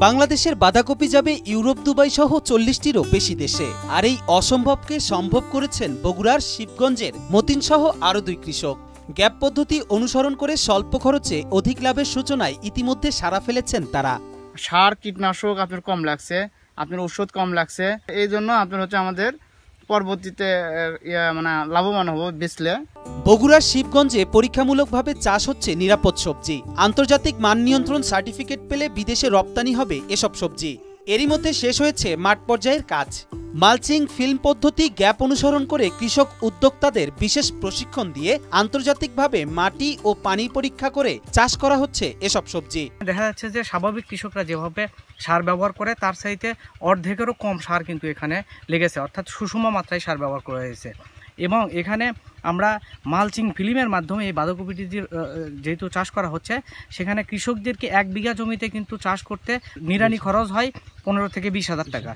বাংলাদেশের বাঁধাকপি যাবে ইউরোপ, দুবাই সহ 40টিরও বেশি দেশে। আর এই অসম্ভবকে সম্ভব করেছেন বগুড়ার শিবগঞ্জের মতিন সহ আরও 2 কৃষক। গ্যাপ পদ্ধতি অনুসরণ করে স্বল্প খরচে অধিক লাভের সূচনায় ইতিমধ্যে সাড়া ফেলেছেন তারা। সার কীটনাশক আপনার কম লাগছে, আপনার ওষুধ কম লাগছে, এই জন্য আপনার হচ্ছে আমাদের পরবর্তীতে লাভবান হবো বেচলে। বগুড়ার শিবগঞ্জে পরীক্ষামূলকভাবে চাষ হচ্ছে নিরাপদ সবজি। আন্তর্জাতিক মান নিয়ন্ত্রণ সার্টিফিকেট পেলে বিদেশে রপ্তানি হবে এসব সবজি। এরই মধ্যে শেষ হয়েছে মাঠ পর্যায়ের কাজ। মালচিং ফিল্ম পদ্ধতি গ্যাপ অনুসরণ করে কৃষক উদ্যোক্তাদের বিশেষ প্রশিক্ষণ দিয়ে আন্তর্জাতিকভাবে মাটি ও পানি পরীক্ষা করে চাষ করা হচ্ছে এসব সবজি। দেখা যাচ্ছে যে স্বাভাবিক কৃষকরা যেভাবে সার ব্যবহার করে তার চাইতে অর্ধেকেরও কম সার কিন্তু এখানে লেগেছে, অর্থাৎ সুষম মাত্রায় সার ব্যবহার করা হয়েছে। এবং এখানে আমরা মালচিং ফিল্মের মাধ্যমে এই বাঁধাকপিটি যেহেতু চাষ করা হচ্ছে, সেখানে কৃষকদেরকে 1 বিঘা জমিতে কিন্তু চাষ করতে নিড়ানি খরচ হয় 15 থেকে 20,000 টাকা।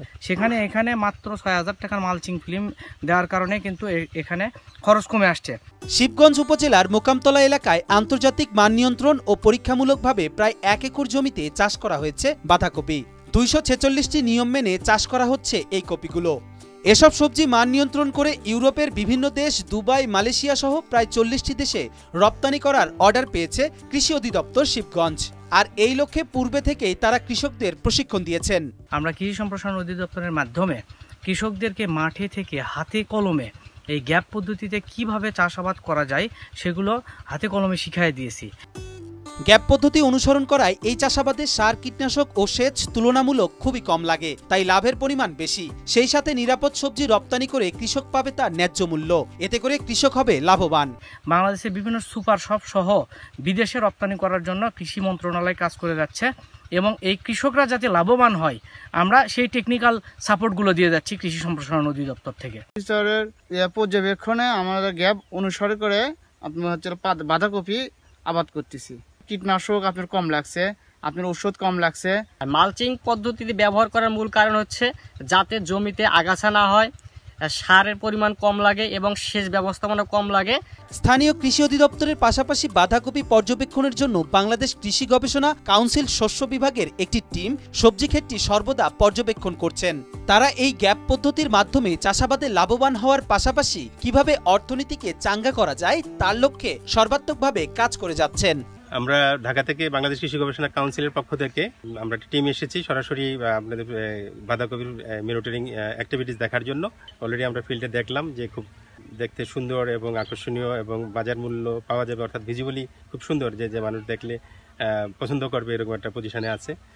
এখানে মাত্র 6,000 টাকার মালচিং ফিল্ম দেওয়ার কারণে কিন্তু এখানে খরচ কমে আসছে। শিবগঞ্জ উপজেলার মোকামতলা এলাকায় আন্তর্জাতিক মান নিয়ন্ত্রণ ও পরীক্ষামূলকভাবে প্রায় 1 একর জমিতে চাষ করা হয়েছে বাঁধাকপি। 246টি নিয়ম মেনে চাষ করা হচ্ছে এই কপিগুলো। এসব সবজি মান নিয়ন্ত্রণ করে ইউরোপের বিভিন্ন দেশ, দুবাই, মালয়েশিয়া সহ প্রায় 40টি দেশে রপ্তানি করার অর্ডার পেয়েছে কৃষি অধিদপ্তর শিবগঞ্জ। আর এই লক্ষ্যে পূর্বে থেকেই তারা কৃষকদের প্রশিক্ষণ দিয়েছেন। আমরা কৃষি সম্প্রসারণ অধিদপ্তরের মাধ্যমে কৃষকদেরকে মাঠে থেকে হাতে কলমে এই গ্যাপ পদ্ধতিতে কিভাবে চাষাবাদ করা যায় সেগুলো হাতে কলমে শিখিয়ে দিয়েছি। গ্যাপ পদ্ধতি অনুসরণ করায় এই চাষাবাদে সার, কীটনাশক ও সেচ তুলনামূলক খুবই কম লাগে, তাই লাভের পরিমাণ বেশি। সেই সাথে নিরাপদ সবজি রপ্তানি করে কৃষক পাবে তার ন্যায্য মূল্য। এতে করে কৃষক হবে লাভবান। বাংলাদেশের বিভিন্ন সুপার শপ সহ বিদেশে রপ্তানি করার জন্য কৃষি মন্ত্রণালয় কাজ করে যাচ্ছে এবং এই কৃষকরা যাতে লাভবান হয় আমরা সেই টেকনিক্যাল সাপোর্টগুলো দিয়ে যাচ্ছি কৃষি সম্প্রসারণ অধিদপ্তর থেকে। পর্যবেক্ষণে আমাদের গ্যাপ অনুসরণ করে আপনার হচ্ছে বাঁধাকপি আবাদ করতেছি। কীটনাশক আপনার কম লাগছে, আপনার ওষুধ কম লাগছে। মালচিং পদ্ধতিতে ব্যবহার করার মূল কারণ হচ্ছে যাতে জমিতে আগাছা না হয়, সারের পরিমাণ কম লাগে এবং সেচ ব্যবস্থাপনা কম লাগে। স্থানীয় কৃষি অধিদপ্তরের পাশাপাশি বাঁধাকপি পর্যবেক্ষণের জন্য বাংলাদেশ কৃষি গবেষণা কাউন্সিল শস্য বিভাগের একটি টিম সবজি ক্ষেতটি সর্বদা পর্যবেক্ষণ করছেন। তারা এই গ্যাপ পদ্ধতির মাধ্যমে চাষাবাদে লাভবান হওয়ার পাশাপাশি কিভাবে অর্থনীতিকে চাঙ্গা করা যায় তার লক্ষ্যে সর্বাত্মকভাবে কাজ করে যাচ্ছেন। আমরা ঢাকা থেকে বাংলাদেশ কৃষি গবেষণা কাউন্সিলের পক্ষ থেকে আমরা একটা টিম এসেছি সরাসরি আপনাদের বাঁধাকপির মনিটরিং অ্যাক্টিভিটিস দেখার জন্য। অলরেডি আমরা ফিল্ডে দেখলাম যে খুব দেখতে সুন্দর এবং আকর্ষণীয় এবং বাজার মূল্য পাওয়া যাবে, অর্থাৎ ভিজিবলি খুব সুন্দর, যে মানুষ দেখলে পছন্দ করবে এরকম একটা পজিশনে আছে।